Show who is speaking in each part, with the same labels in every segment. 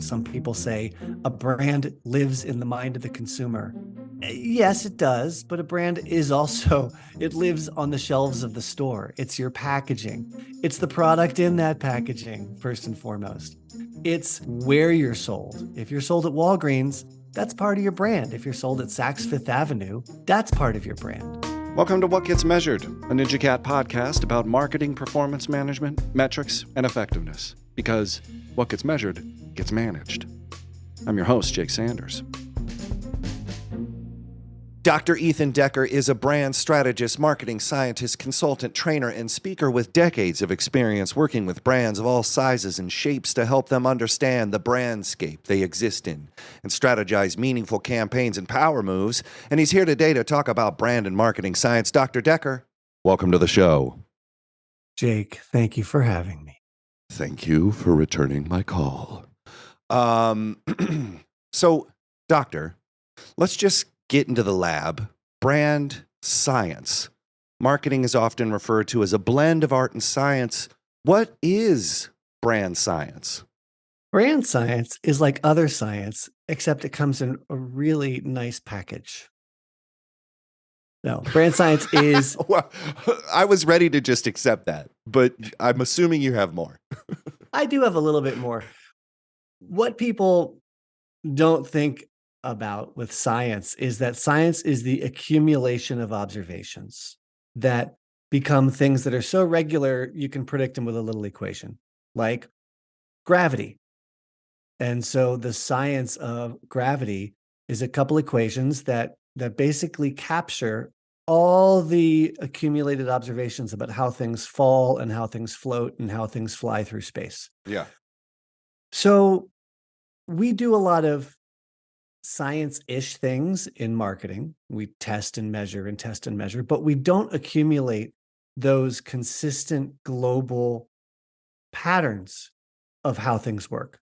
Speaker 1: Some people say a brand lives in the mind of the consumer. Yes, it does, but a brand is also, it lives on the shelves of the store. It's your packaging. It's the product in that packaging, first and foremost. It's where you're sold. If you're sold at Walgreens, that's part of your brand. If you're sold at Saks Fifth Avenue, that's part of your brand.
Speaker 2: Welcome to What Gets Measured, a NinjaCat podcast about marketing, performance management, metrics, and effectiveness. Because what gets measured gets managed. I'm your host, Jake Sanders. Dr. Ethan Decker is a brand strategist, marketing scientist, consultant, trainer, and speaker with decades of experience working with brands of all sizes and shapes to help them understand the brandscape they exist in and strategize meaningful campaigns and power moves. And he's here today to talk about brand and marketing science. Dr. Decker, welcome to the show.
Speaker 1: Jake, thank you for having me.
Speaker 2: Thank you for returning my call. So, Doctor, let's just get into the lab. Brand science. Marketing is often referred to as a blend of art and science. What is brand science?
Speaker 1: Brand science is like other science, except it comes in a really nice package. No, brand science is...
Speaker 2: Well, I was ready to just accept that, but I'm assuming you have more.
Speaker 1: I do have a little bit more. What people don't think about with science is that science is the accumulation of observations that become things that are so regular you can predict them with a little equation, like gravity. And so the science of gravity is a couple equations that basically capture all the accumulated observations about how things fall and how things float and how things fly through space.
Speaker 2: Yeah.
Speaker 1: So we do a lot of science-ish things in marketing. We test and measure, but we don't accumulate those consistent global patterns of how things work.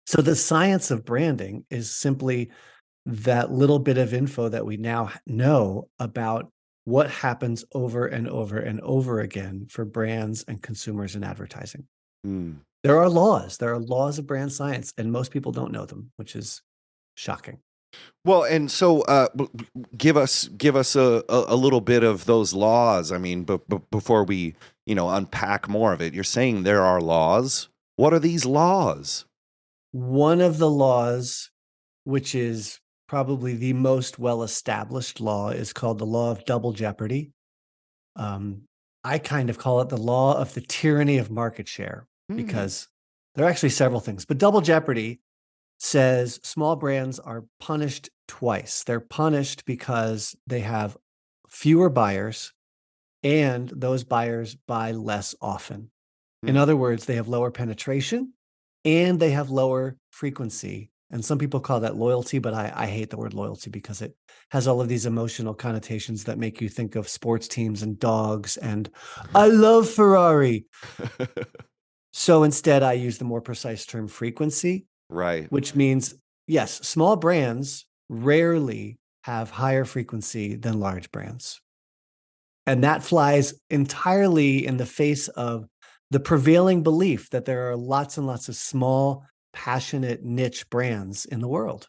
Speaker 1: So the science of branding is simply that little bit of info that we now know about what happens over and over and over again for brands and consumers in advertising. There are laws of brand science, and most people don't know them, which is shocking.
Speaker 2: Well, and so give us a little bit of those laws. I mean, before we unpack more of it, you're saying there are laws. What are these laws?
Speaker 1: One of the laws, which is probably the most well-established law, is called the law of double jeopardy. I kind of call it the law of the tyranny of market share, because there are actually several things, but double jeopardy says small brands are punished twice. They're punished because they have fewer buyers and those buyers buy less often. In other words, they have lower penetration and they have lower frequency. And some people call that loyalty, but I hate the word loyalty because it has all of these emotional connotations that make you think of sports teams and dogs and I love Ferrari. So instead, I use the more precise term frequency.
Speaker 2: Right.
Speaker 1: Which means, yes, small brands rarely have higher frequency than large brands. And that flies entirely in the face of the prevailing belief that there are lots and lots of small, passionate niche brands in the world.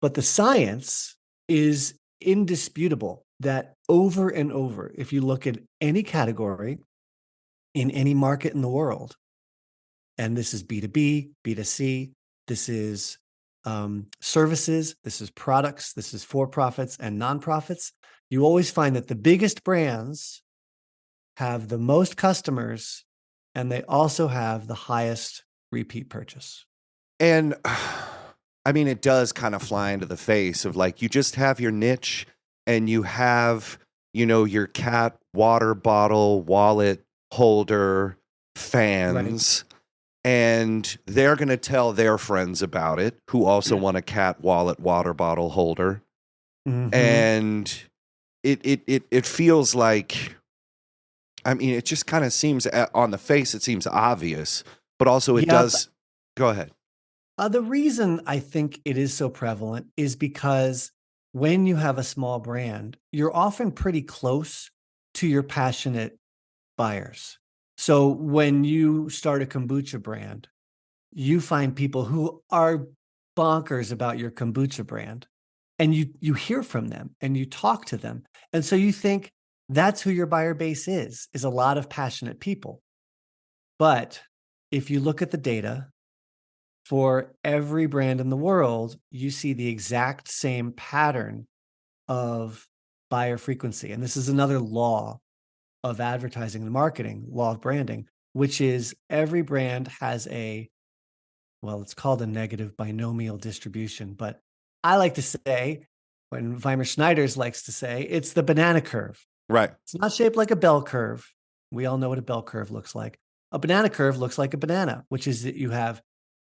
Speaker 1: But the science is indisputable that over and over, if you look at any category in any market in the world, and this is B2B, B2C, this is services, this is products, this is for-profits and nonprofits, you always find that the biggest brands have the most customers and they also have the highest repeat purchase.
Speaker 2: And I mean, it does kind of fly into the face of like, you just have your niche and you have, your cat water bottle, wallet holder fans. Right. And they're going to tell their friends about it, who also want a cat wallet water bottle holder. And it feels like, I mean, it just kind of seems on the face, it seems obvious, but also it does. Go ahead.
Speaker 1: The reason I think it is so prevalent is because when you have a small brand, you're often pretty close to your passionate buyers. So when you start a kombucha brand, you find people who are bonkers about your kombucha brand, and you hear from them and you talk to them. And so you think that's who your buyer base is a lot of passionate people. But if you look at the data for every brand in the world, you see the exact same pattern of buyer frequency. And this is another law of advertising and marketing, law of branding, which is every brand has well, it's called a negative binomial distribution, but I like to say, when Weimar Schneiders likes to say, it's the banana curve.
Speaker 2: Right.
Speaker 1: It's not shaped like a bell curve. We all know what a bell curve looks like. A banana curve looks like a banana, which is that you have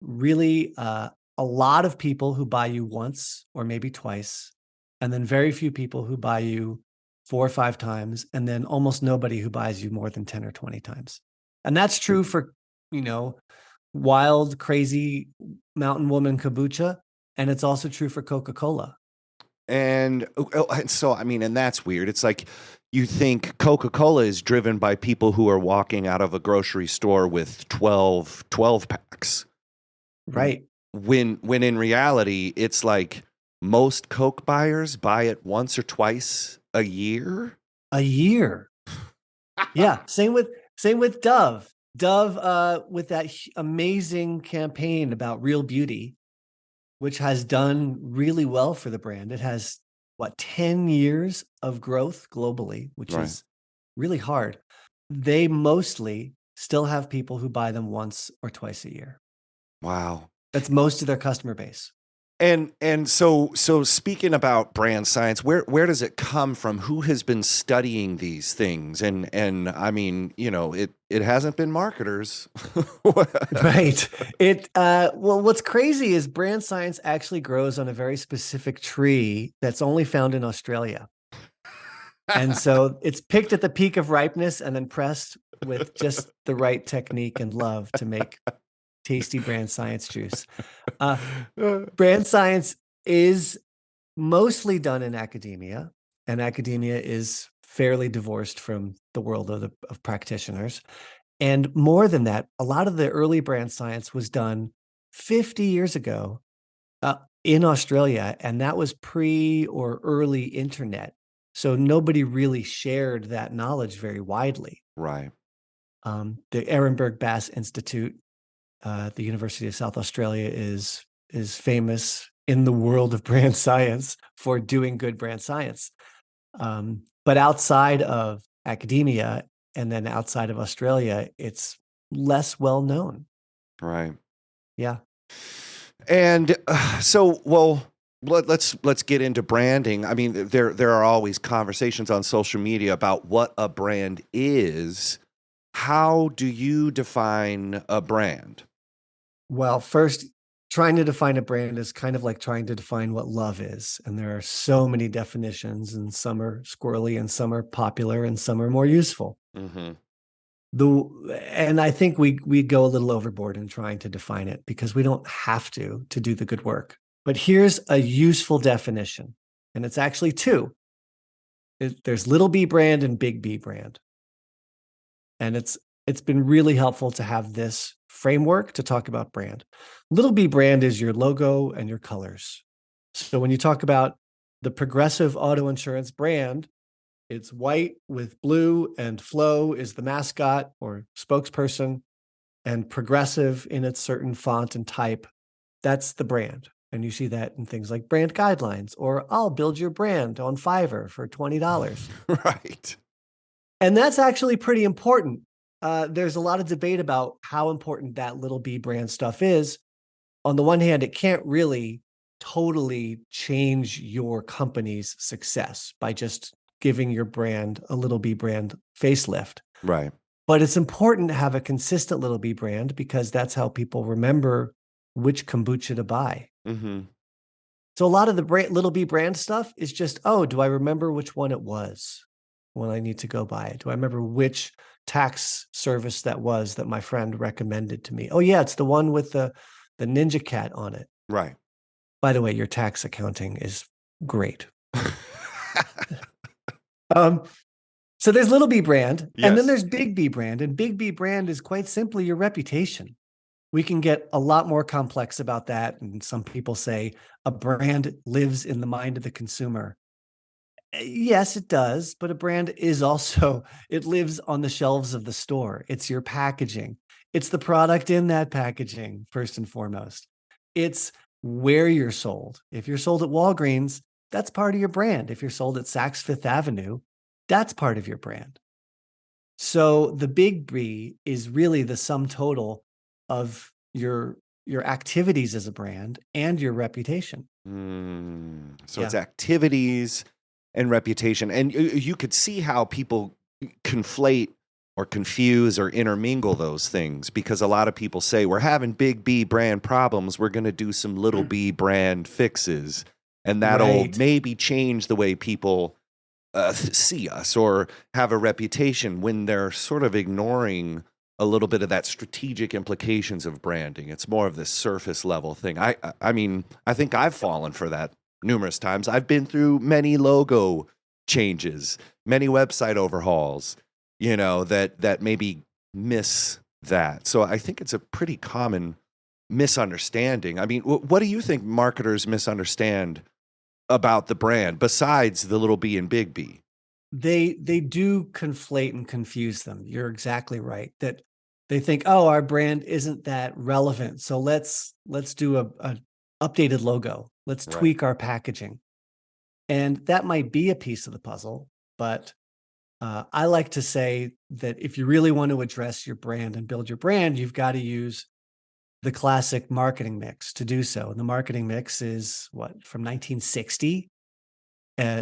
Speaker 1: really a lot of people who buy you once or maybe twice, and then very few people who buy you 4 or 5 times, and then almost nobody who buys you more than 10 or 20 times. And that's true for, you know, wild, crazy mountain woman kombucha. And it's also true for Coca-Cola.
Speaker 2: And so, I mean, and that's weird. It's like you think Coca-Cola is driven by people who are walking out of a grocery store with 12 packs.
Speaker 1: Right.
Speaker 2: When in reality, it's like most Coke buyers buy it once or twice a year.
Speaker 1: A year. Yeah. Same with Dove. Dove, with that amazing campaign about real beauty, which has done really well for the brand. It has, what, 10 years of growth globally, which
Speaker 2: Right.
Speaker 1: is really hard. They mostly still have people who buy them once or twice a year.
Speaker 2: Wow.
Speaker 1: That's most of their customer base.
Speaker 2: And so speaking about brand science, where does it come from? Who has been studying these things? And I mean, you know, it hasn't been marketers.
Speaker 1: Right. Well, what's crazy is brand science actually grows on a very specific tree that's only found in Australia. And so it's picked at the peak of ripeness and then pressed with just the right technique and love to make tasty brand science juice. Brand science is mostly done in academia, and academia is fairly divorced from the world of practitioners. And more than that, a lot of the early brand science was done 50 years ago in Australia, and that was pre or early internet. So nobody really shared that knowledge very widely.
Speaker 2: Right.
Speaker 1: The Ehrenberg Bass Institute, the University of South Australia, is famous in the world of brand science for doing good brand science. But outside of academia and then outside of Australia, it's less well known.
Speaker 2: Right.
Speaker 1: Yeah.
Speaker 2: And well, let's get into branding. I mean, there are always conversations on social media about what a brand is. How do you define a brand?
Speaker 1: Well, first, trying to define a brand is kind of like trying to define what love is. And there are so many definitions, and some are squirrely and some are popular and some are more useful.
Speaker 2: Mm-hmm.
Speaker 1: And I think we go a little overboard in trying to define it because we don't have to do the good work. But here's a useful definition, and it's actually two. There's little b brand and big B brand. And it's been really helpful to have this framework to talk about brand. Little b brand is your logo and your colors. So when you talk about the Progressive Auto Insurance brand, it's white with blue, and Flo is the mascot or spokesperson, and Progressive in its certain font and type. That's the brand. And you see that in things like brand guidelines, or I'll build your brand on Fiverr for $20.
Speaker 2: Right.
Speaker 1: And that's actually pretty important. There's a lot of debate about how important that little b brand stuff is. On the one hand, it can't really totally change your company's success by just giving your brand a little b brand facelift.
Speaker 2: Right.
Speaker 1: But it's important to have a consistent little b brand because that's how people remember which kombucha to buy.
Speaker 2: Mm-hmm.
Speaker 1: So a lot of the little b brand stuff is just, oh, do I remember which one it was when I need to go buy it? Do I remember which tax service that was that my friend recommended to me? Oh yeah, it's the one with the NinjaCat on it.
Speaker 2: Right.
Speaker 1: By the way, your tax accounting is great. So there's little b brand, and then
Speaker 2: Yes.
Speaker 1: there's big B brand, and big B brand is quite simply your reputation. We can get a lot more complex about that. And some people say a brand lives in the mind of the consumer. Yes, it does, but a brand is also it lives on the shelves of the store. It's your packaging. It's the product in that packaging, first and foremost. It's where you're sold. If you're sold at Walgreens, that's part of your brand. If you're sold at Saks Fifth Avenue, that's part of your brand. So the big B is really the sum total of your activities as a brand and your reputation.
Speaker 2: So it's
Speaker 1: Yeah.
Speaker 2: activities and reputation. And you could see how people conflate or confuse or intermingle those things, because a lot of people say we're having big B brand problems. We're going to do some little b brand fixes. And that'll
Speaker 1: Right.
Speaker 2: maybe change the way people see us or have a reputation, when they're sort of ignoring a little bit of that strategic implications of branding. It's more of this surface level thing. I mean, I think I've fallen for that numerous times. I've been through many logo changes, many website overhauls, that maybe miss that. So I think it's a pretty common misunderstanding. I mean, what do you think marketers misunderstand about the brand besides the little b and big B?
Speaker 1: They do conflate and confuse them. You're exactly right that they think, oh, our brand isn't that relevant. So let's do a updated logo. Let's
Speaker 2: Right.
Speaker 1: tweak our packaging. And that might be a piece of the puzzle, but I like to say that if you really want to address your brand and build your brand, you've got to use the classic marketing mix to do so. And the marketing mix is what, from 1960?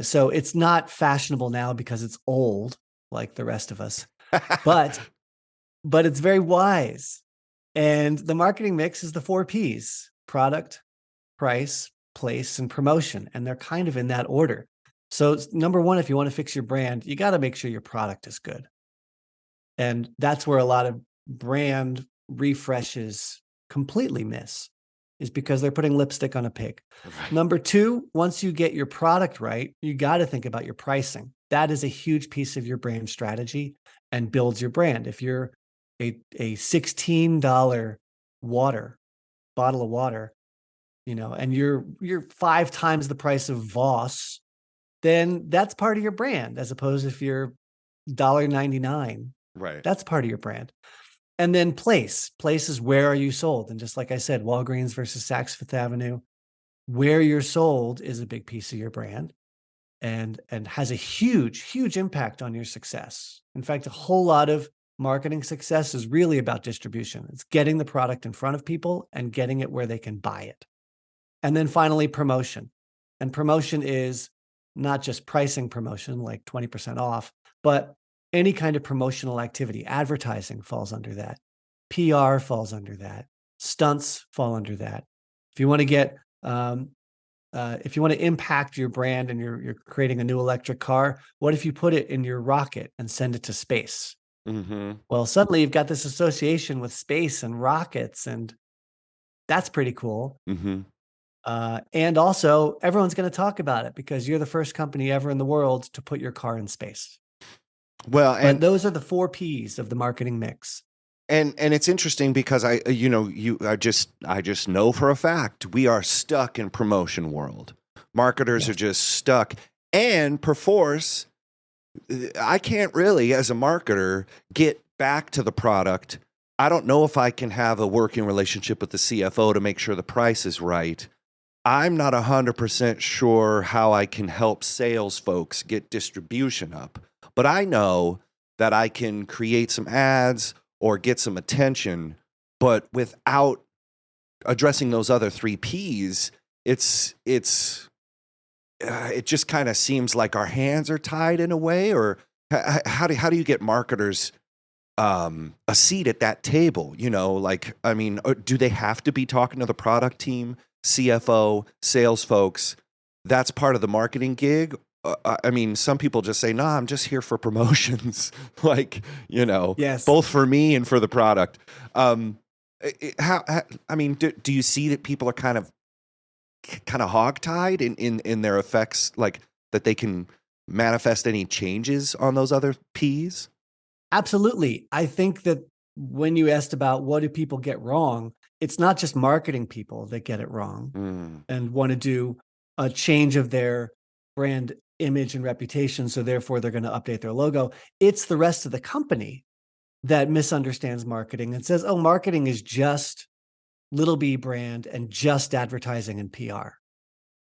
Speaker 1: So it's not fashionable now because it's old, like the rest of us, but it's very wise. And the marketing mix is the 4 Ps: product, price, place, and promotion. And they're kind of in that order. So number one, if you want to fix your brand, you got to make sure your product is good. And that's where a lot of brand refreshes completely miss, is because they're putting lipstick on a pig.
Speaker 2: Right.
Speaker 1: Number two, once you get your product right, you got to think about your pricing. That is a huge piece of your brand strategy and builds your brand. If you're a $16 water bottle of water, and you're 5 times the price of Voss, then that's part of your brand, as opposed if you're $1.99,
Speaker 2: Right.
Speaker 1: that's part of your brand. And then place. Place is where are you sold? And just like I said, Walgreens versus Saks Fifth Avenue, where you're sold is a big piece of your brand and has a huge, huge impact on your success. In fact, a whole lot of marketing success is really about distribution. It's getting the product in front of people and getting it where they can buy it. And then finally, promotion. And promotion is not just pricing promotion, like 20% off, but any kind of promotional activity. Advertising falls under that. PR falls under that. Stunts fall under that. If you want to get, if you want to impact your brand and you're creating a new electric car, what if you put it in your rocket and send it to space?
Speaker 2: Mm-hmm.
Speaker 1: Well, suddenly you've got this association with space and rockets, and that's pretty cool.
Speaker 2: Mm-hmm.
Speaker 1: And also, everyone's going to talk about it because you're the first company ever in the world to put your car in space.
Speaker 2: Well,
Speaker 1: But
Speaker 2: and
Speaker 1: those are the 4 Ps of the marketing mix.
Speaker 2: and it's interesting because I just know for a fact we are stuck in promotion world. Marketers are
Speaker 1: Yes.
Speaker 2: just stuck, and perforce, I can't really, as a marketer, get back to the product. I don't know if I can have a working relationship with the CFO to make sure the price is right. I'm not 100% sure how I can help sales folks get distribution up, but I know that I can create some ads or get some attention, but without addressing those other 3 Ps, it just kind of seems like our hands are tied in a way. Or how do you get marketers a seat at that table? Like, I mean, do they have to be talking to the product team, CFO, sales folks? That's part of the marketing gig. I mean, some people just say, "Nah, I'm just here for promotions," like,
Speaker 1: Yes.
Speaker 2: both for me and for the product. I mean, do you see that people are kind of hogtied in their effects, like that they can manifest any changes on those other Ps?
Speaker 1: Absolutely. I think that when you asked about what do people get wrong, it's not just marketing people that get it wrong
Speaker 2: Mm,
Speaker 1: and want to do a change of their brand image and reputation. So therefore, they're going to update their logo. It's the rest of the company that misunderstands marketing and says, oh, marketing is just little b brand and just advertising and PR.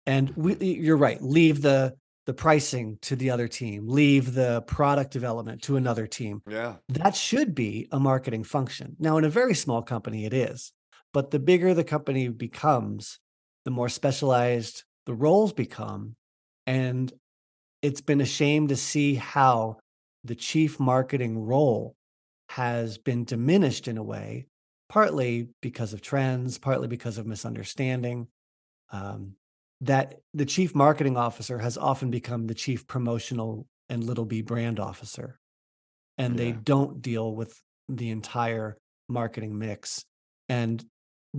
Speaker 1: And
Speaker 2: mhm.
Speaker 1: you're right. Leave the pricing to the other team. Leave the product development to another team.
Speaker 2: Yeah.
Speaker 1: That should be a marketing function. Now, in a very small company, it is. But the bigger the company becomes, the more specialized the roles become. And it's been a shame to see how the chief marketing role has been diminished in a way, partly because of trends, partly because of misunderstanding, um, that the chief marketing officer has often become the chief promotional and little b brand officer, and they
Speaker 2: Yeah.
Speaker 1: don't deal with the entire marketing mix and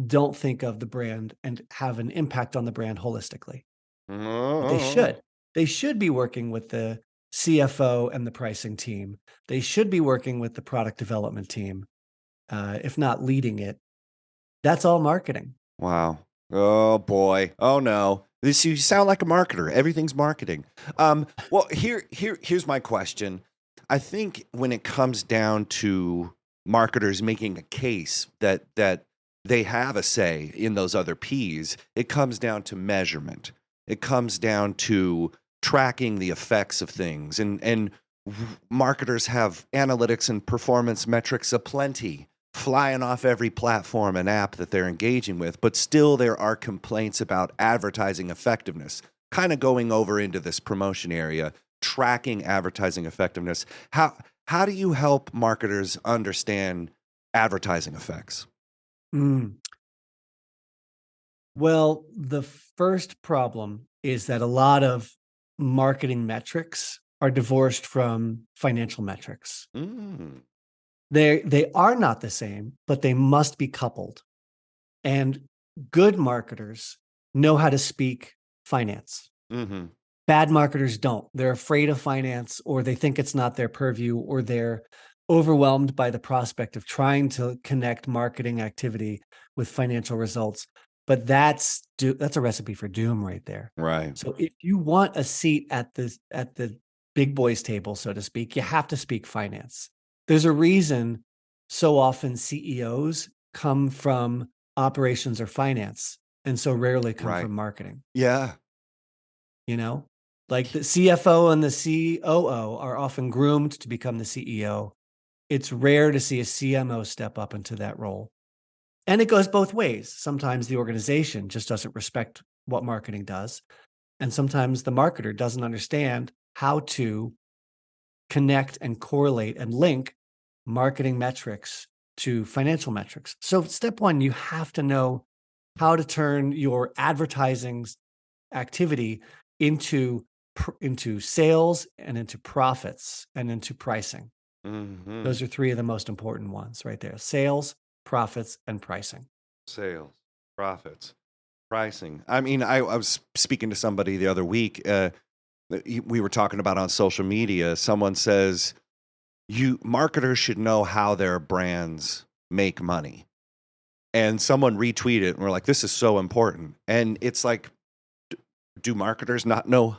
Speaker 1: don't think of the brand and have an impact on the brand holistically. But they
Speaker 2: Oh,
Speaker 1: should. They should be working with the CFO and the pricing team. They should be working with the product development team, if not leading it. That's all marketing.
Speaker 2: wow. Oh boy. Oh no. This you sound like a marketer. Everything's marketing. Well, here's my question. I think when it comes down to marketers making a case that they have a say in those other P's, it comes down to measurement. It comes down to tracking the effects of things, and marketers have analytics and performance metrics aplenty flying off every platform and app that they're engaging with, but still there are complaints about advertising effectiveness. Kind of going over into this promotion area, tracking advertising effectiveness. How do you help marketers understand advertising effects?
Speaker 1: Mm. Well, the first problem is that a lot of marketing metrics are divorced from financial metrics.
Speaker 2: Mm,
Speaker 1: They are not the same, but they must be coupled. And good marketers know how to speak finance.
Speaker 2: mm-hmm.
Speaker 1: Bad marketers don't. They're afraid of finance, or they think it's not their purview, or they're overwhelmed by the prospect of trying to connect marketing activity with financial results. But that's a recipe for doom right there.
Speaker 2: Right.
Speaker 1: So if you want a seat at the big boys table, so to speak, you have to speak finance. There's a reason so often CEOs come from operations or finance and so rarely come
Speaker 2: Right.
Speaker 1: from marketing.
Speaker 2: Yeah.
Speaker 1: You know, like the CFO and the COO are often groomed to become the CEO. It's rare to see a CMO step up into that role. And it goes both ways. Sometimes the organization just doesn't respect what marketing does. And sometimes the marketer doesn't understand how to connect and correlate and link marketing metrics to financial metrics. So, step one, you have to know how to turn your advertising activity into into sales and into profits and into pricing.
Speaker 2: Mm-hmm.
Speaker 1: Those are three of the most important ones right there: sales, profits, and pricing.
Speaker 2: Sales, profits, pricing. I mean, I was speaking to somebody the other week. We were talking about on social media. Someone says you marketers should know how their brands make money, and someone retweeted it, and we're like, "This is so important." And it's like, do marketers not know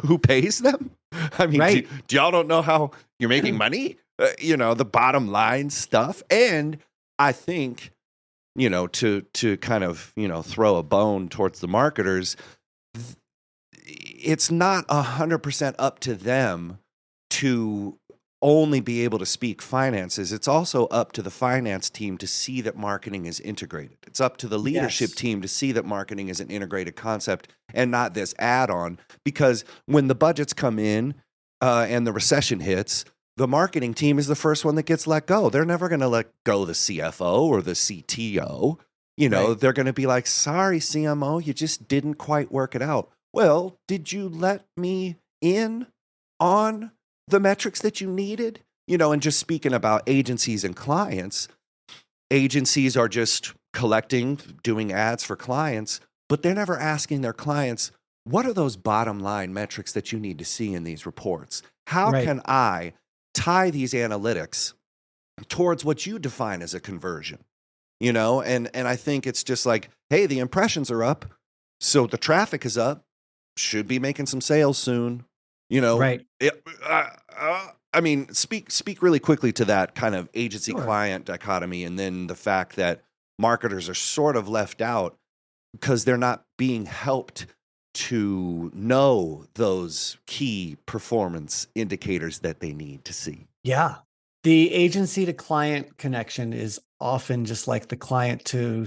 Speaker 2: who pays them? I mean,
Speaker 1: Right.
Speaker 2: do y'all don't know how you're making money? The bottom line stuff. And I think to kind of throw a bone towards the marketers, it's not 100% up to them to only be able to speak finances. It's also up to the finance team to see that marketing is integrated. It's up to the leadership
Speaker 1: Yes.
Speaker 2: team to see that marketing is an integrated concept and not this add-on. Because when the budgets come in and the recession hits, the marketing team is the first one that gets let go. They're never going to let go the CFO or the CTO.
Speaker 1: Right.
Speaker 2: They're going to be like, sorry, CMO, you just didn't quite work it out. Well, did you let me in on the metrics that you needed? And just speaking about agencies and clients, agencies are just collecting, doing ads for clients, but they're never asking their clients, what are those bottom line metrics that you need to see in these reports? How
Speaker 1: Right.
Speaker 2: can I tie these analytics towards what you define as a conversion, and I think it's just like, hey, the impressions are up, so the traffic is up, should be making some sales soon, you know.
Speaker 1: Right.
Speaker 2: I mean, speak really quickly to that kind of agency
Speaker 1: Sure.
Speaker 2: client dichotomy, and then the fact that marketers are sort of left out because they're not being helped to know those key performance indicators that they need to see.
Speaker 1: Yeah. The agency to client connection is often just like the client to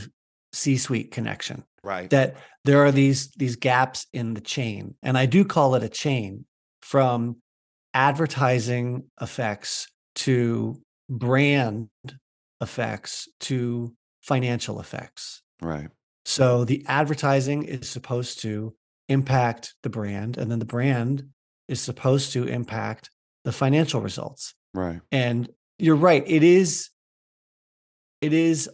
Speaker 1: C-suite connection.
Speaker 2: Right.
Speaker 1: That there are these gaps in the chain. And I do call it a chain from advertising effects to brand effects to financial effects.
Speaker 2: Right.
Speaker 1: So the advertising is supposed to impact the brand, and then the brand is supposed to impact the financial results.
Speaker 2: Right.
Speaker 1: And you're right, it is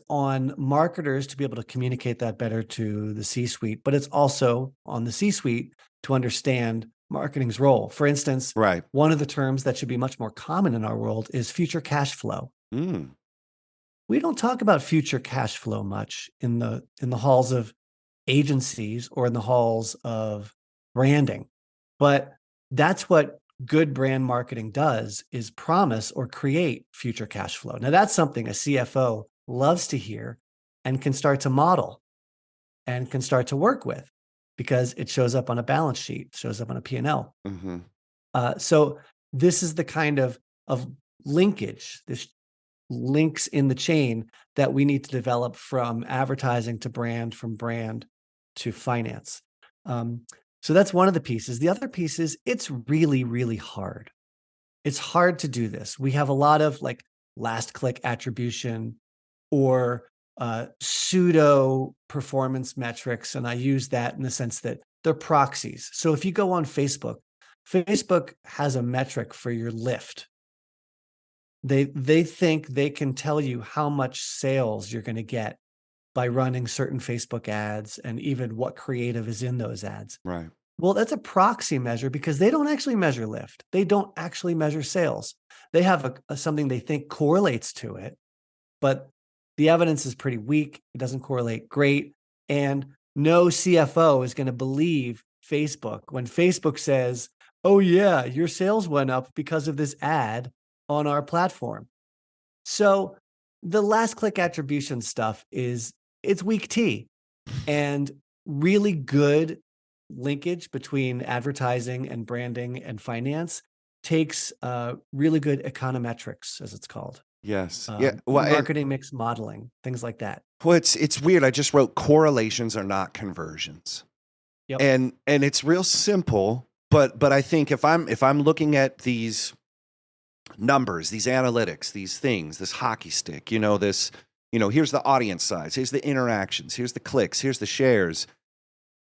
Speaker 1: on marketers to be able to communicate that better to the C-suite, but it's also on the C-suite to understand marketing's role. For instance,
Speaker 2: Right.
Speaker 1: one of the terms that should be much more common in our world is future cash flow.
Speaker 2: Mm.
Speaker 1: We don't talk about future cash flow much in the halls of agencies or in the halls of branding. But that's what good brand marketing does, is promise or create future cash flow. Now that's something a CFO loves to hear and can start to model and can start to work with because it shows up on a balance sheet, shows up on a P&L.
Speaker 2: Hmm.
Speaker 1: So this is the kind of linkage, this links in the chain that we need to develop from advertising to brand, from brand to finance. Um, so that's one of the pieces. The other piece is it's really, really hard. It's hard to do this. We have a lot of like last click attribution or pseudo performance metrics. And I use that in the sense that they're proxies. So if you go on Facebook, Facebook has a metric for your lift. They think they can tell you how much sales you're going to get by running certain Facebook ads and even what creative is in those ads.
Speaker 2: Right.
Speaker 1: Well, that's a proxy measure because they don't actually measure lift. They don't actually measure sales. They have something they think correlates to it, but the evidence is pretty weak. It doesn't correlate great. And no CFO is going to believe Facebook when Facebook says, oh, yeah, your sales went up because of this ad on our platform. So the last click attribution stuff it's weak tea, and really good linkage between advertising and branding and finance takes really good econometrics, as it's called,
Speaker 2: Yes. Yeah. Well, and
Speaker 1: marketing mix modeling, things like that.
Speaker 2: well, it's weird. I just wrote correlations are not conversions,
Speaker 1: Yep.
Speaker 2: and it's real simple. But I think if I'm looking at these numbers, these analytics, these things, this hockey stick, here's the audience size, here's the interactions, here's the clicks, here's the shares.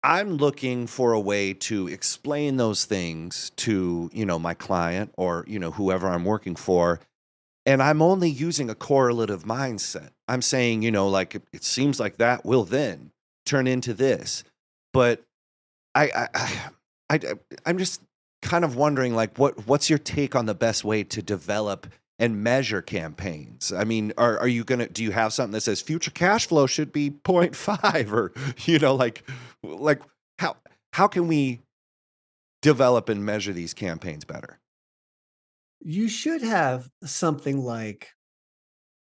Speaker 2: I'm looking for a way to explain those things to, my client or, whoever I'm working for. And I'm only using a correlative mindset. I'm saying, like it seems like that will then turn into this. But I I'm just kind of wondering, like, what's your take on the best way to develop and measure campaigns? I mean, are you do you have something that says future cash flow should be 0.5 or like how how can we develop and measure these campaigns better?
Speaker 1: You should have something like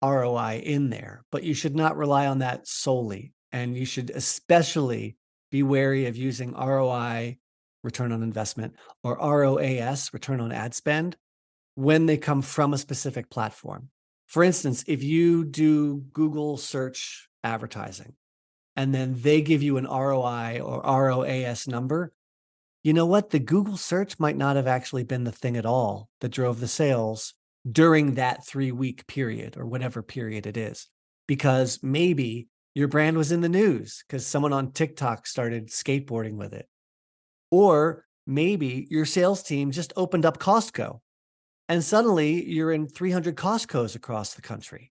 Speaker 1: ROI in there, but you should not rely on that solely. And you should especially be wary of using ROI, return on investment, or ROAS, return on ad spend, when they come from a specific platform. For instance, if you do Google search advertising and then they give you an ROI or ROAS number, you know what? The Google search might not have actually been the thing at all that drove the sales during that 3-week period or whatever period it is, because maybe your brand was in the news because someone on TikTok started skateboarding with it. Or maybe your sales team just opened up Costco and suddenly you're in 300 Costcos across the country.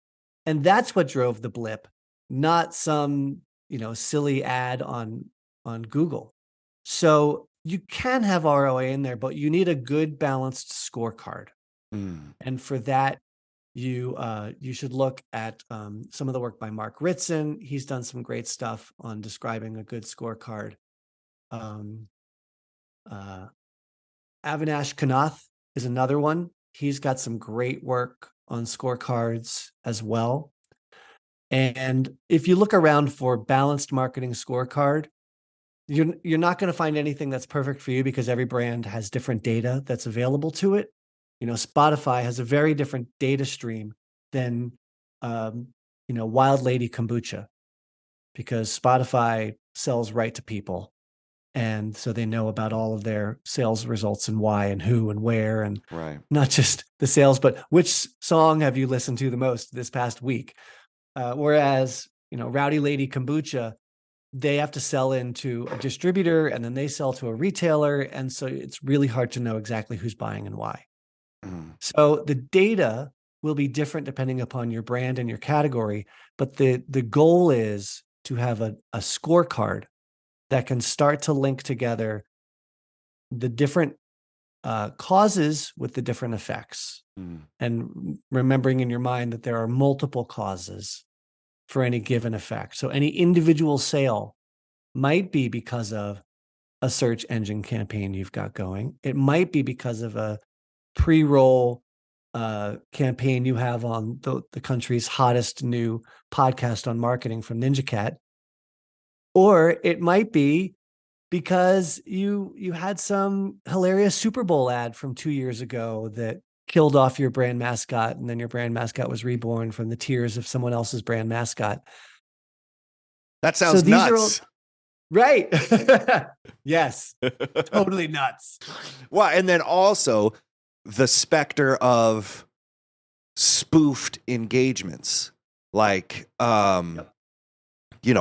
Speaker 1: And that's what drove the blip, not some, silly ad on Google. So you can have ROA in there, but you need a good balanced scorecard.
Speaker 2: Mm.
Speaker 1: And for that, You should look at some of the work by Mark Ritson. He's done some great stuff on describing a good scorecard. Um, uh, Avinash Kanath is another one. He's got some great work on scorecards as well. And if you look around for balanced marketing scorecard, you're not going to find anything that's perfect for you because every brand has different data that's available to it. Spotify has a very different data stream than um, Wild Lady Kombucha, because Spotify sells right to people. And so they know about all of their sales results and why and who and where, and
Speaker 2: Right.
Speaker 1: not just the sales, but which song have you listened to the most this past week? Whereas, Rowdy Lady Kombucha, they have to sell into a distributor and then they sell to a retailer. And so it's really hard to know exactly who's buying and why.
Speaker 2: Mm.
Speaker 1: So the data will be different depending upon your brand and your category, but the goal is to have a scorecard that can start to link together the different causes with the different effects,
Speaker 2: Mm.
Speaker 1: and remembering in your mind that there are multiple causes for any given effect. So any individual sale might be because of a search engine campaign you've got going. It might be because of a pre-roll campaign you have on the country's hottest new podcast on marketing from NinjaCat. Or it might be because you had some hilarious Super Bowl ad from 2 years ago that killed off your brand mascot, and then your brand mascot was reborn from the tears of someone else's brand mascot.
Speaker 2: That
Speaker 1: So
Speaker 2: sounds
Speaker 1: these are all
Speaker 2: nuts.
Speaker 1: right. Yes, totally nuts.
Speaker 2: Well, and then also the specter of spoofed engagements, like
Speaker 1: Yep.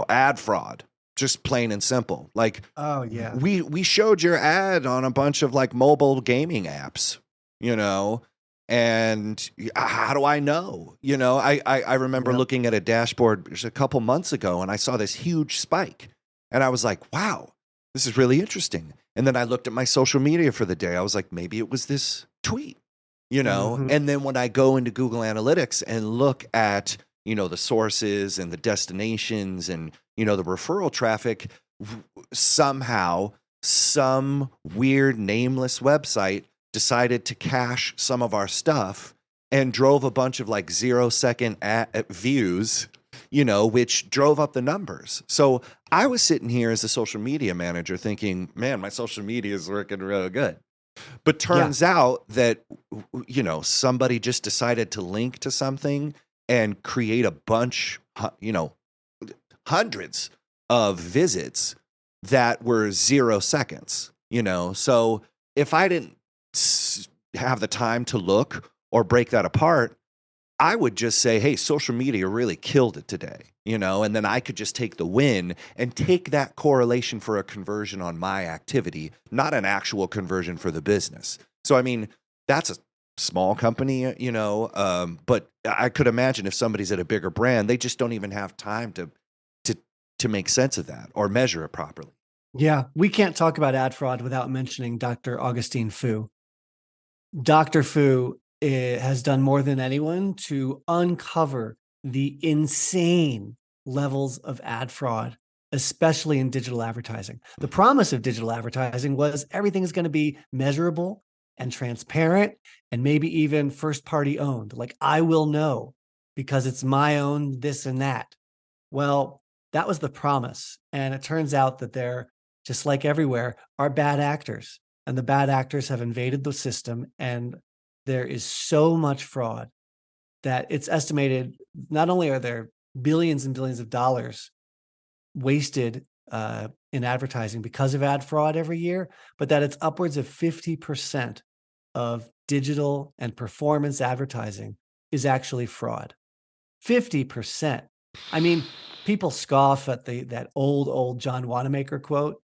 Speaker 2: ad fraud, just plain and simple. Like
Speaker 1: Oh yeah.
Speaker 2: we showed your ad on a bunch of like mobile gaming apps, and how do I know? I remember
Speaker 1: Yep.
Speaker 2: looking at a dashboard just a couple months ago and I saw this huge spike and I was like, wow, this is really interesting. And then I looked at my social media for the day. I was like, maybe it was this tweet,
Speaker 1: Mhm.
Speaker 2: and then when I go into Google Analytics and look at, the sources and the destinations and, the referral traffic, somehow some weird nameless website decided to cache some of our stuff and drove a bunch of like 0-second views, which drove up the numbers. So I was sitting here as a social media manager thinking, man, my social media is working real good. But
Speaker 1: Yeah.
Speaker 2: turns out that, somebody just decided to link to something and create a bunch, hundreds of visits that were 0 seconds, So if I didn't have the time to look or break that apart, I would just say, hey, social media really killed it today, and then I could just take the win and take that correlation for a conversion on my activity, not an actual conversion for the business. So, I mean, that's a small company, but I could imagine if somebody's at a bigger brand, they just don't even have time to make sense of that or measure it properly.
Speaker 1: Yeah. We can't talk about ad fraud without mentioning Dr. Augustine Fu. Dr. Fu has done more than anyone to uncover the insane levels of ad fraud, especially in digital advertising. The promise of digital advertising was everything is going to be measurable and transparent and maybe even first party owned. Like, I will know because it's my own this and that. Well, that was the promise. And it turns out that there, just like everywhere, are bad actors. And the bad actors have invaded the system. And there is so much fraud that it's estimated not only are there billions and billions of dollars wasted in advertising because of ad fraud every year, but that it's upwards of 50% of digital and performance advertising is actually fraud. 50%. I mean, people scoff at that old John Wanamaker quote.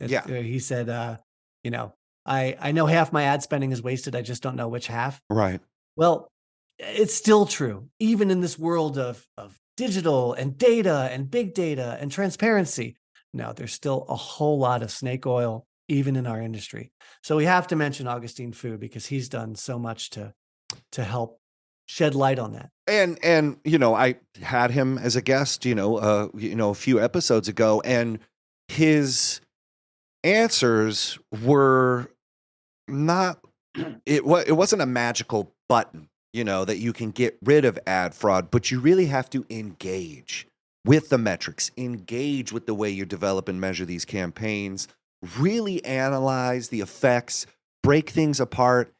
Speaker 2: Yeah,
Speaker 1: He said, you know, I know half my ad spending is wasted. I just don't know which half.
Speaker 2: right.
Speaker 1: Well, it's still true, even in this world of digital and data and big data and transparency. No, there's still a whole lot of snake oil, even in our industry. So we have to mention Augustine Fu because he's done so much to help shed light on that.
Speaker 2: And I had him as a guest, a few episodes ago, and his answers were not it wasn't a magical button, that you can get rid of ad fraud, but you really have to engage with the metrics, engage with the way you develop and measure these campaigns, really analyze the effects, break things apart,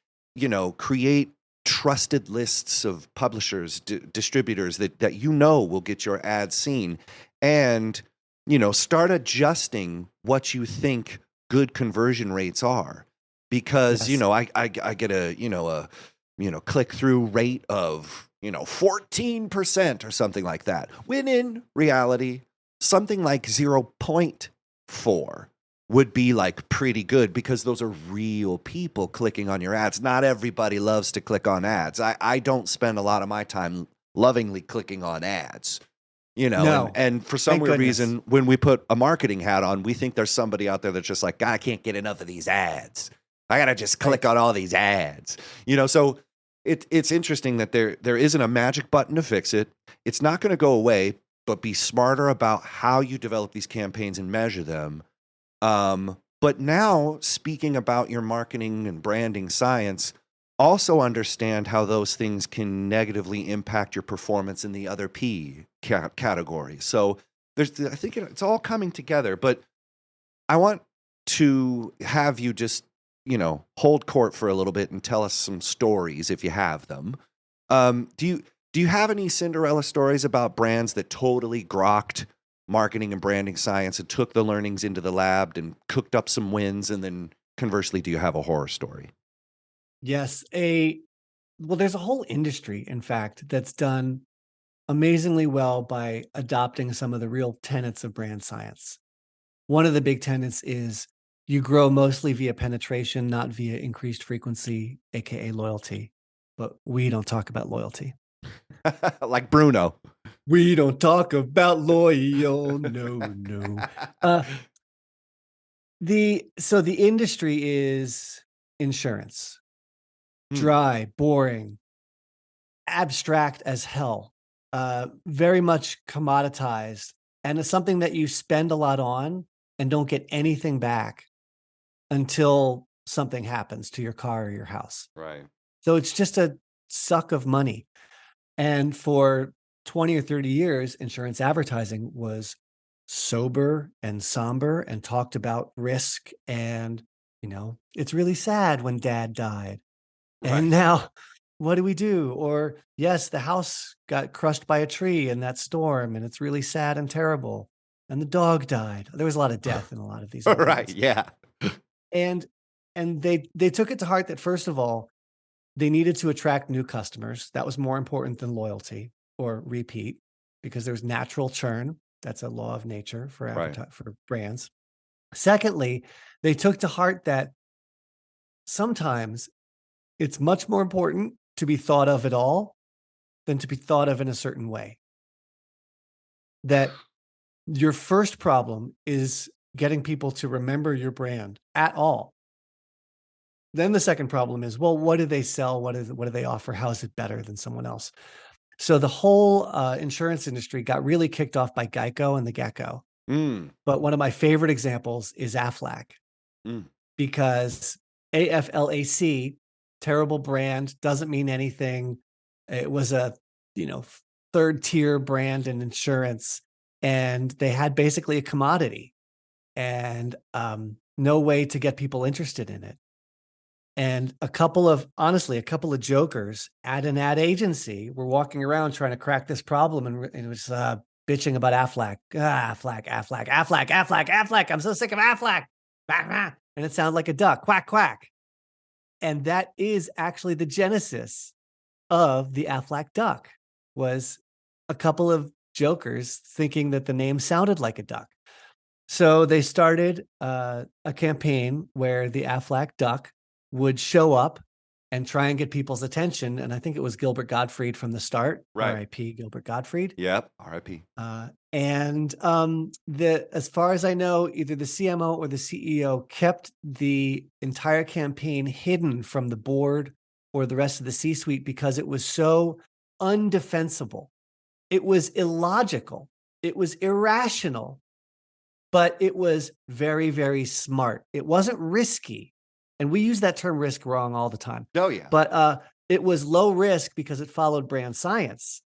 Speaker 2: create trusted lists of publishers, distributors that will get your ads seen, and start adjusting what you think good conversion rates are, because
Speaker 1: Yes.
Speaker 2: I get a click through rate of 14% or something like that, when in reality something like 0.4 would be like pretty good, because those are real people clicking on your ads. Not everybody loves to click on ads. I don't spend a lot of my time lovingly clicking on ads. And
Speaker 1: No,
Speaker 2: and for some
Speaker 1: thank
Speaker 2: weird
Speaker 1: goodness.
Speaker 2: reason, when we put a marketing hat on, we think there's somebody out there that's just like, God, I can't get enough of these ads. I gotta just click
Speaker 1: Right.
Speaker 2: on all these ads. So it's interesting that there isn't a magic button to fix it. It's not going to go away, but be smarter about how you develop these campaigns and measure them. But now, speaking about your marketing and branding science, also understand how those things can negatively impact your performance in the other P category. So I think it's all coming together. But I want to have you just, hold court for a little bit and tell us some stories if you have them. Do you have any Cinderella stories about brands that totally grokked marketing and branding science and took the learnings into the lab and cooked up some wins? And then conversely, do you have a horror story?
Speaker 1: Yes. Well, there's a whole industry, in fact, that's done amazingly well by adopting some of the real tenets of brand science. One of the big tenets is you grow mostly via penetration, not via increased frequency, aka loyalty. But we don't talk about loyalty.
Speaker 2: Like Bruno.
Speaker 1: We don't talk about loyal. No, no. Uh, the industry is insurance.
Speaker 2: Hmm,
Speaker 1: Dry, boring, abstract as hell, very much commoditized, and it's something that you spend a lot on and don't get anything back until something happens to your car or your house.
Speaker 2: right.
Speaker 1: So it's just a suck of money. And for 20 or 30 years, insurance advertising was sober and somber and talked about risk. And, it's really sad when dad died. And
Speaker 2: Right.
Speaker 1: now what do we do? Or, yes, the house got crushed by a tree in that storm and it's really sad and terrible. And the dog died. There was a lot of death in a lot of these
Speaker 2: Right.
Speaker 1: arguments.
Speaker 2: Yeah.
Speaker 1: And they took it to heart that, first of all, they needed to attract new customers. That was more important than loyalty or repeat, because there's natural churn. That's a law of nature for
Speaker 2: Right.
Speaker 1: for brands. Secondly, they took to heart that sometimes it's much more important to be thought of at all than to be thought of in a certain way. That your first problem is getting people to remember your brand at all. Then the second problem is, well, what do they sell? What do they offer? How is it better than someone else? So the whole insurance industry got really kicked off by Geico and the Gecko.
Speaker 2: Mm,
Speaker 1: But one of my favorite examples is Aflac,
Speaker 2: mm,
Speaker 1: because AFLAC, terrible brand, doesn't mean anything. It was a, you know, third tier brand in insurance, and they had basically a commodity and no way to get people interested in it. And honestly, a couple of jokers at an ad agency were walking around trying to crack this problem, and it was bitching about Aflac. Aflac, Aflac, Aflac, Aflac, Aflac. I'm so sick of Aflac. Bah, bah. And it sounded like a duck, quack, quack. And that is actually the genesis of the Aflac duck, was a couple of jokers thinking that the name sounded like a duck. So they started a campaign where the Aflac duck would show up and try and get people's attention. And I think it was Gilbert Gottfried from the start,
Speaker 2: right.
Speaker 1: R.I.P. Gilbert Gottfried.
Speaker 2: Yep. R.I.P.
Speaker 1: As far as I know, either the CMO or the CEO kept the entire campaign hidden from the board or the rest of the C-suite because it was so undefensible. It was illogical. It was irrational, but it was very, very smart. It wasn't risky. And we use that term risk wrong all the time.
Speaker 2: Oh, yeah.
Speaker 1: But it was low risk because it followed brand science,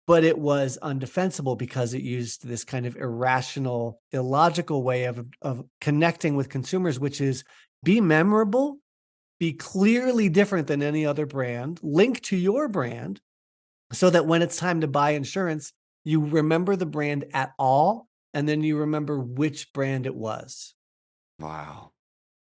Speaker 1: but it was undefensible because it used this kind of irrational, illogical way of connecting with consumers, which is be memorable, be clearly different than any other brand, link to your brand so that when it's time to buy insurance, you remember the brand at all, and then you remember which brand it was.
Speaker 2: Wow.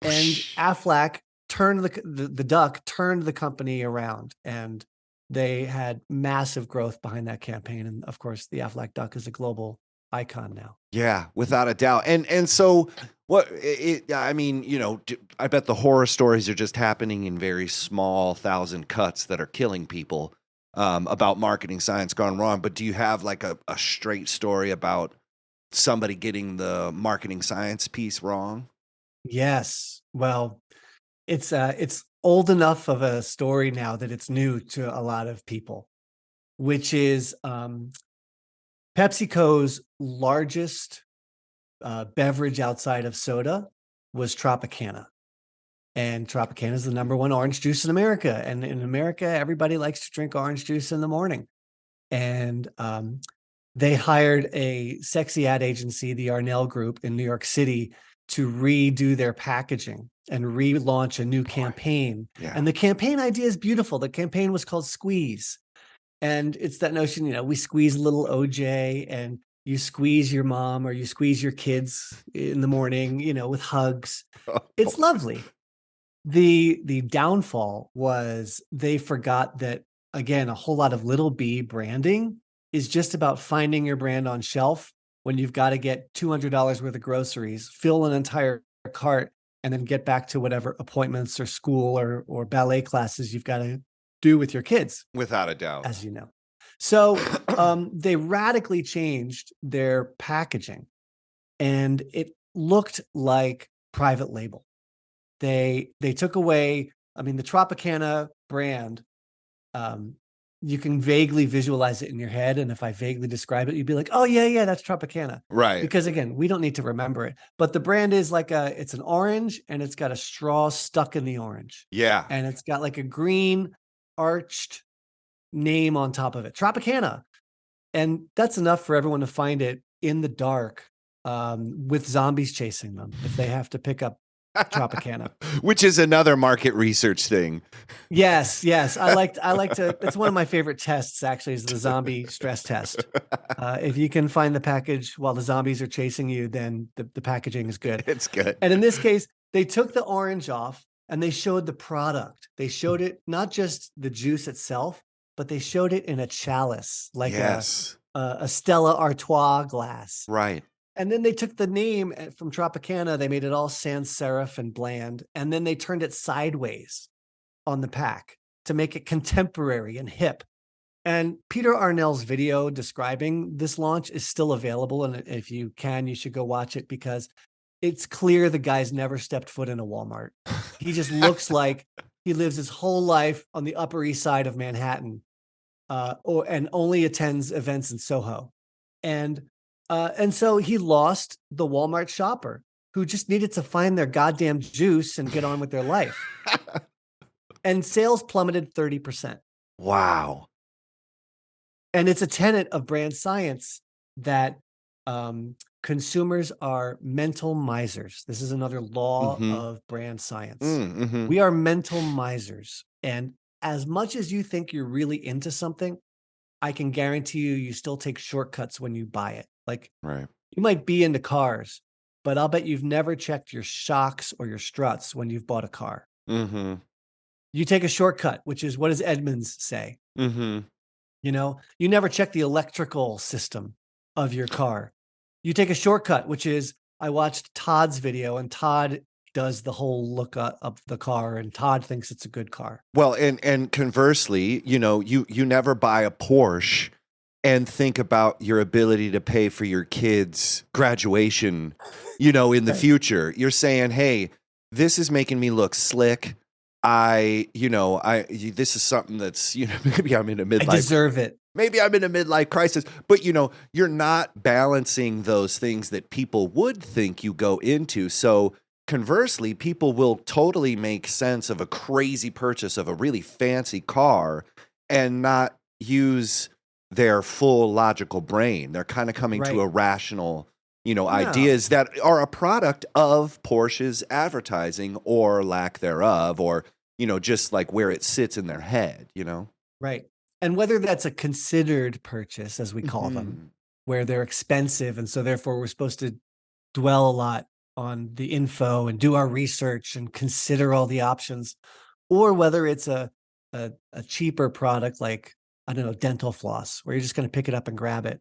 Speaker 1: And Aflac turned the duck turned the company around, and they had massive growth behind that campaign. And of course, the Aflac duck is a global icon now.
Speaker 2: Yeah, without a doubt. And so what I mean, you know, I bet the horror stories are just happening in very small 1,000 cuts that are killing people about marketing science gone wrong. But do you have like a straight story about somebody getting the marketing science piece wrong?
Speaker 1: Yes. Well, it's old enough of a story now that it's new to a lot of people, which is PepsiCo's largest beverage outside of soda was Tropicana. And Tropicana is the number one orange juice in America. And in America, everybody likes to drink orange juice in the morning. And they hired a sexy ad agency, the Arnell Group in New York City, to redo their packaging and relaunch a new campaign.
Speaker 2: Yeah.
Speaker 1: And the campaign idea is beautiful. The campaign was called Squeeze. And it's that notion, you know, we squeeze a little OJ and you squeeze your mom or you squeeze your kids in the morning, you know, with hugs. It's lovely. The downfall was they forgot that, again, a whole lot of little b branding is just about finding your brand on shelf when you've got to get $200 worth of groceries, fill an entire cart, and then get back to whatever appointments or school or ballet classes you've got to do with your kids,
Speaker 2: Without a doubt.
Speaker 1: as you know. So they radically changed their packaging, and it looked like private label. They took away, I mean, the Tropicana brand, you can vaguely visualize it in your head, and if I vaguely describe it, you'd be like, "Oh, yeah, that's Tropicana."
Speaker 2: Right.
Speaker 1: Because again, we don't need to remember it, but the brand is like it's an orange, and it's got a straw stuck in the orange,
Speaker 2: Yeah.
Speaker 1: and it's got like a green arched name on top of it, Tropicana. And that's enough for everyone to find it in the dark, with zombies chasing them if they have to pick up Tropicana.
Speaker 2: Which is another market research thing.
Speaker 1: Yes. I like to, it's one of my favorite tests actually, is the zombie stress test. If you can find the package while the zombies are chasing you, then the packaging is good.
Speaker 2: It's good.
Speaker 1: And in this case, they took the orange off and they showed the product. They showed it, not just the juice itself, but they showed it in a chalice, like
Speaker 2: Yes.
Speaker 1: a Stella Artois glass.
Speaker 2: Right.
Speaker 1: And then they took the name from Tropicana, they made it all sans serif and bland, and then they turned it sideways on the pack to make it contemporary and hip. And Peter Arnell's video describing this launch is still available, and if you can, you should go watch it because it's clear the guy's never stepped foot in a Walmart. He just looks like he lives his whole life on the Upper East Side of Manhattan, and only attends events in Soho. And so he lost the Walmart shopper who just needed to find their goddamn juice and get on with their life. And sales plummeted 30%.
Speaker 2: Wow.
Speaker 1: And it's a tenet of brand science that consumers are mental misers. This is another law of brand science. We are mental misers. And as much as you think you're really into something, I can guarantee you still take shortcuts when you buy it. Like,
Speaker 2: Right.
Speaker 1: you might be into cars, but I'll bet you've never checked your shocks or your struts when you've bought a car. You take a shortcut, which is, what does Edmunds say? You know, you never check the electrical system of your car. You take a shortcut, which is, I watched Todd's video, and Todd does the whole look up the car, and Todd thinks it's a good car.
Speaker 2: Well, and conversely, you know, you never buy a Porsche and think about your ability to pay for your kids' graduation, you know, in the future. You're saying, hey, this is making me look slick. this is something that's, maybe I'm in a
Speaker 1: I
Speaker 2: midlife
Speaker 1: deserve it.
Speaker 2: maybe I'm in a midlife crisis, but you're not balancing those things that people would think you go into. So conversely, people will totally make sense of a crazy purchase of a really fancy car and not use their full logical brain. They're kind of coming to
Speaker 1: Right.
Speaker 2: a rational,
Speaker 1: No.
Speaker 2: ideas that are a product of Porsche's advertising or lack thereof, or, just like where it sits in their head.
Speaker 1: Right. And whether that's a considered purchase, as we call them,
Speaker 2: Mhm.
Speaker 1: where they're expensive, and so therefore we're supposed to dwell a lot on the info and do our research and consider all the options, or whether it's a cheaper product like, I don't know, dental floss, where you're just going to pick it up and grab it.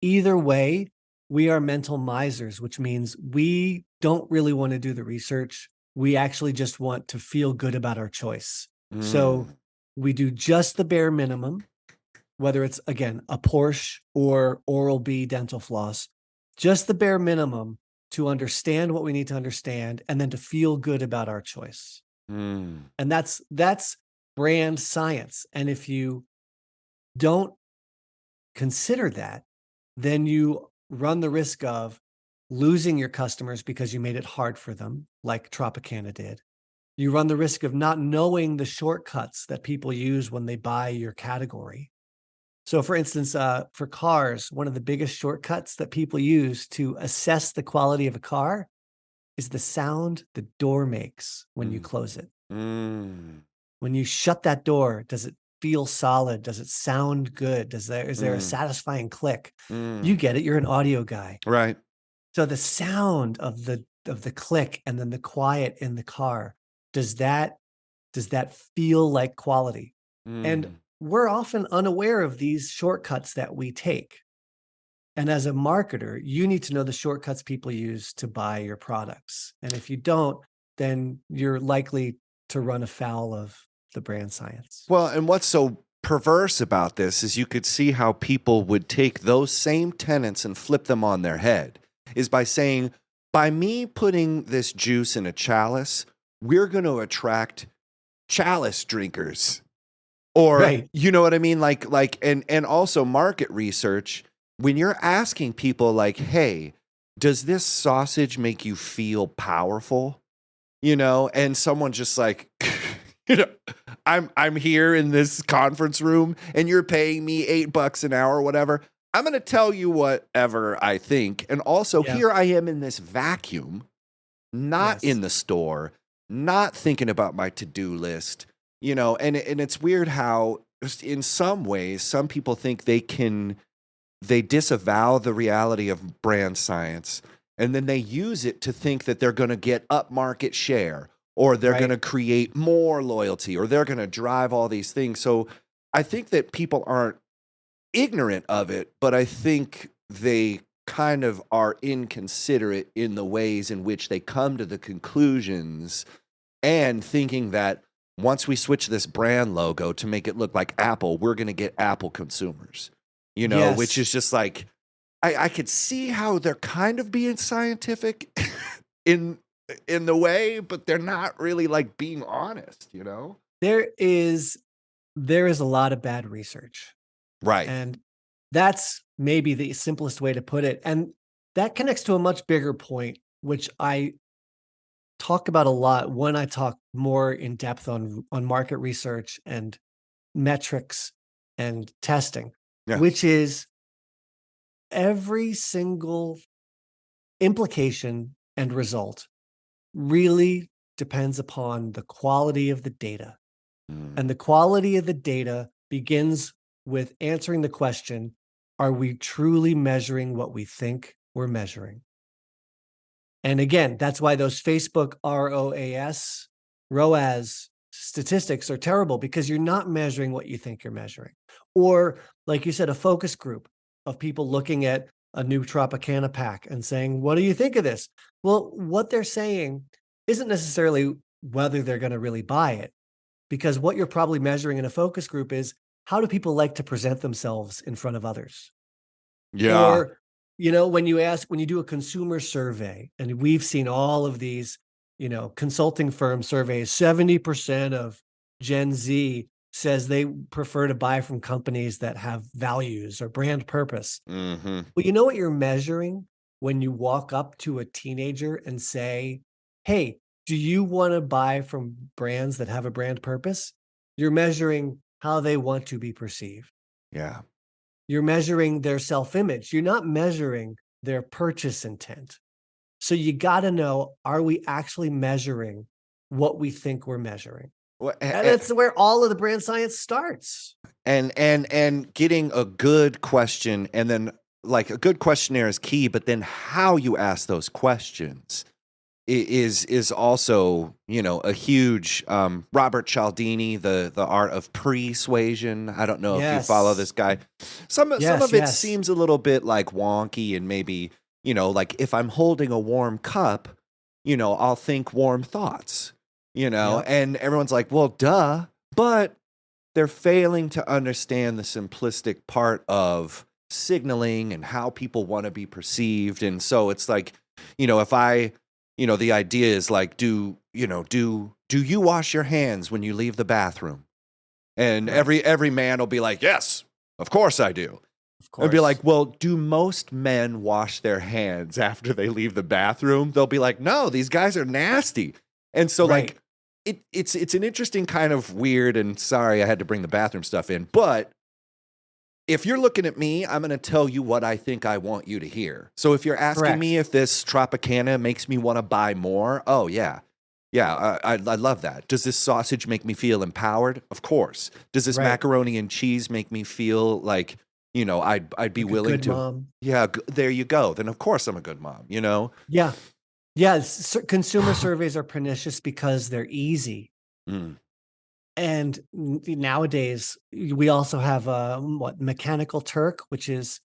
Speaker 1: Either way, we are mental misers, which means we don't really want to do the research. We actually just want to feel good about our choice. So
Speaker 2: Mm.
Speaker 1: we do just the bare minimum, whether it's, again, a Porsche or Oral-B dental floss, just the bare minimum to understand what we need to understand and then to feel good about our choice.
Speaker 2: Mm.
Speaker 1: And that's brand science. And if you don't consider that, then you run the risk of losing your customers because you made it hard for them, like Tropicana did. You run the risk of not knowing the shortcuts that people use when they buy your category. So, for instance, for cars, one of the biggest shortcuts that people use to assess the quality of a car is the sound the door makes when you
Speaker 2: Mm.
Speaker 1: close it.
Speaker 2: Mm.
Speaker 1: When you shut that door, does it feel solid? Does it sound good? Is there a
Speaker 2: Mm.
Speaker 1: satisfying click? You
Speaker 2: Mm.
Speaker 1: get it. You're an audio guy.
Speaker 2: Right.
Speaker 1: So the sound of the click and then the quiet in the car, does that feel like quality? And
Speaker 2: Mm.
Speaker 1: we're often unaware of these shortcuts that we take. And as a marketer, you need to know the shortcuts people use to buy your products. And if you don't, then you're likely to run afoul of the brand science.
Speaker 2: Well, and what's so perverse about this is you could see how people would take those same tenets and flip them on their head, is by saying, by me putting this juice in a chalice, we're going to attract chalice drinkers. Or,
Speaker 1: Right.
Speaker 2: you know what I mean? And also market research, when you're asking people like, hey, does this sausage make you feel powerful? And someone just like, you know, I'm here in this conference room and you're paying me $8 an hour or whatever. I'm going to tell you whatever I think. And also
Speaker 1: Yeah.
Speaker 2: here I am in this vacuum, not
Speaker 1: Yes.
Speaker 2: in the store, not thinking about my to-do list, and it's weird how in some ways some people think they disavow the reality of brand science, and then they use it to think that they're going to get up market share, or they're going
Speaker 1: Right.
Speaker 2: to create more loyalty, or they're going to drive all these things. So I think that people aren't ignorant of it, but I think they kind of are inconsiderate in the ways in which they come to the conclusions, and thinking that once we switch this brand logo to make it look like Apple, we're going to get Apple consumers, which
Speaker 1: Yes.
Speaker 2: is just like, I could see how they're kind of being scientific in in the way, but they're not really like being honest.
Speaker 1: There is a lot of bad research.
Speaker 2: Right.
Speaker 1: And that's maybe the simplest way to put it. And that connects to a much bigger point, which I talk about a lot when I talk more in depth on market research and metrics and testing,
Speaker 2: Yeah.
Speaker 1: which is every single implication and result really depends upon the quality of the data.
Speaker 2: Mm.
Speaker 1: And the quality of the data begins with answering the question, are we truly measuring what we think we're measuring? And again, that's why those Facebook ROAS statistics are terrible, because you're not measuring what you think you're measuring. Or, like you said, a focus group of people looking at a new Tropicana pack and saying, what do you think of this? Well, what they're saying isn't necessarily whether they're going to really buy it, because what you're probably measuring in a focus group is, how do people like to present themselves in front of others?
Speaker 2: Yeah.
Speaker 1: Or, when you do a consumer survey, and we've seen all of these, consulting firm surveys, 70% of Gen Z says they prefer to buy from companies that have values or brand purpose.
Speaker 2: Mm-hmm.
Speaker 1: Well, you know what you're measuring when you walk up to a teenager and say, "Hey, do you want to buy from brands that have a brand purpose?" You're measuring how they want to be perceived.
Speaker 2: Yeah.
Speaker 1: You're measuring their self-image. You're not measuring their purchase intent. So you got to know, are we actually measuring what we think we're measuring?
Speaker 2: Well,
Speaker 1: And that's where all of the brand science starts.
Speaker 2: and getting a good question, and then like a good questionnaire is key, but then how you ask those questions is also, a huge, Robert Cialdini, the art of persuasion. I don't know if you follow
Speaker 1: Yes.
Speaker 2: this guy. Some
Speaker 1: Yes,
Speaker 2: of it
Speaker 1: yes.
Speaker 2: seems a little bit like wonky, and maybe, like if I'm holding a warm cup, I'll think warm thoughts,
Speaker 1: Yep.
Speaker 2: and everyone's like, well, duh, but they're failing to understand the simplistic part of signaling and how people want to be perceived. And so it's like, if I, the idea is like, do you wash your hands when you leave the bathroom? And
Speaker 1: Right.
Speaker 2: every man will be like, yes, of course I do.
Speaker 1: Of
Speaker 2: And be
Speaker 1: course.
Speaker 2: like, well, do most men wash their hands after they leave the bathroom? They'll be like, no, these guys are nasty. And so
Speaker 1: Right.
Speaker 2: like it's an interesting kind of weird, and sorry I had to bring the bathroom stuff in, but if you're looking at me, I'm going to tell you what I think I want you to hear. So if you're asking me
Speaker 1: Correct.
Speaker 2: if this Tropicana makes me want to buy more, oh yeah. Yeah, I love that. Does this sausage make me feel empowered? Of course. Does this
Speaker 1: Right.
Speaker 2: macaroni and cheese make me feel like, I'd be
Speaker 1: Like a
Speaker 2: willing
Speaker 1: good
Speaker 2: to.
Speaker 1: mom.
Speaker 2: Yeah, there you go. Then of course I'm a good mom.
Speaker 1: Yeah. Yeah. Consumer surveys are pernicious because they're easy.
Speaker 2: Mm,
Speaker 1: And nowadays, we also have Mechanical Turk, which is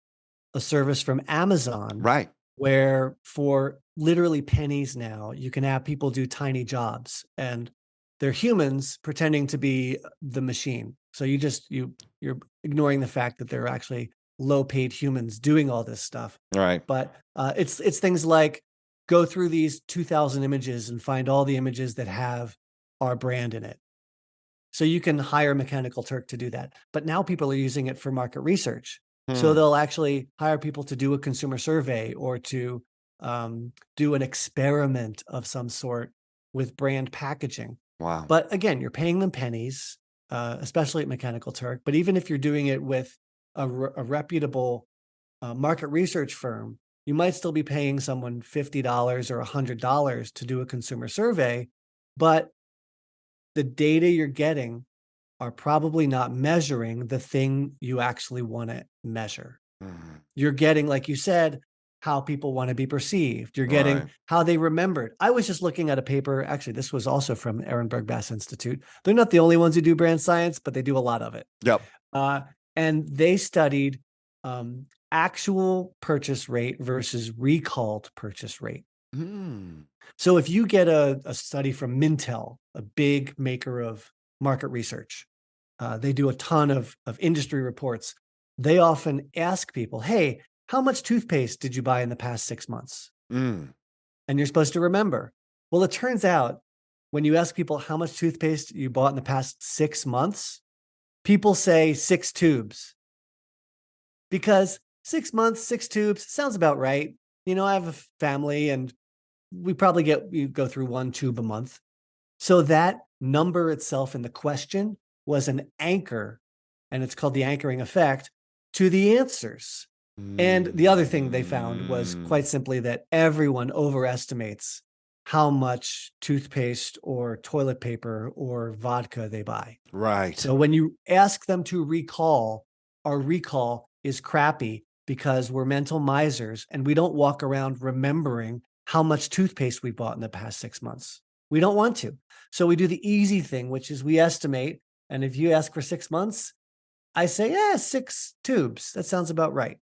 Speaker 1: a service from Amazon,
Speaker 2: right.
Speaker 1: where for literally pennies now, you can have people do tiny jobs, and they're humans pretending to be the machine. So you're ignoring the fact that they're actually low-paid humans doing all this stuff.
Speaker 2: Right.
Speaker 1: But it's things like go through these 2,000 images and find all the images that have our brand in it. So you can hire Mechanical Turk to do that. But now people are using it for market research. So
Speaker 2: Hmm.
Speaker 1: they'll actually hire people to do a consumer survey or to do an experiment of some sort with brand packaging.
Speaker 2: Wow.
Speaker 1: But again, you're paying them pennies, especially at Mechanical Turk. But even if you're doing it with a reputable market research firm, you might still be paying someone $50 or $100 to do a consumer survey. But the data you're getting are probably not measuring the thing you actually want to measure.
Speaker 2: Mhm.
Speaker 1: You're getting, like you said, how people want to be perceived. You're getting
Speaker 2: Right.
Speaker 1: how they remembered. I was just looking at a paper. Actually, this was also from Ehrenberg Bass Institute. They're not the only ones who do brand science, but they do a lot of it.
Speaker 2: Yep.
Speaker 1: Uh, and they studied actual purchase rate versus recalled purchase rate.
Speaker 2: Mm.
Speaker 1: So if you get a study from Mintel, a big maker of market research, they do a ton of industry reports. They often ask people, "Hey, how much toothpaste did you buy in the past 6 months?"
Speaker 2: Mm.
Speaker 1: And you're supposed to remember. Well, it turns out when you ask people how much toothpaste you bought in the past 6 months, people say 6 tubes because 6 months, 6 tubes sounds about right. I have a family and we go through 1 tube a month. So that number itself in the question was an anchor, and it's called the anchoring effect to the answers. And the other thing they found was
Speaker 2: Mm.
Speaker 1: quite simply that everyone overestimates how much toothpaste or toilet paper or vodka they buy.
Speaker 2: Right.
Speaker 1: So when you ask them to recall, our recall is crappy because we're mental misers and we don't walk around remembering how much toothpaste we bought in the past 6 months. We don't want to. So we do the easy thing, which is we estimate. And if you ask for 6 months, I say, yeah, 6 tubes. That sounds about right.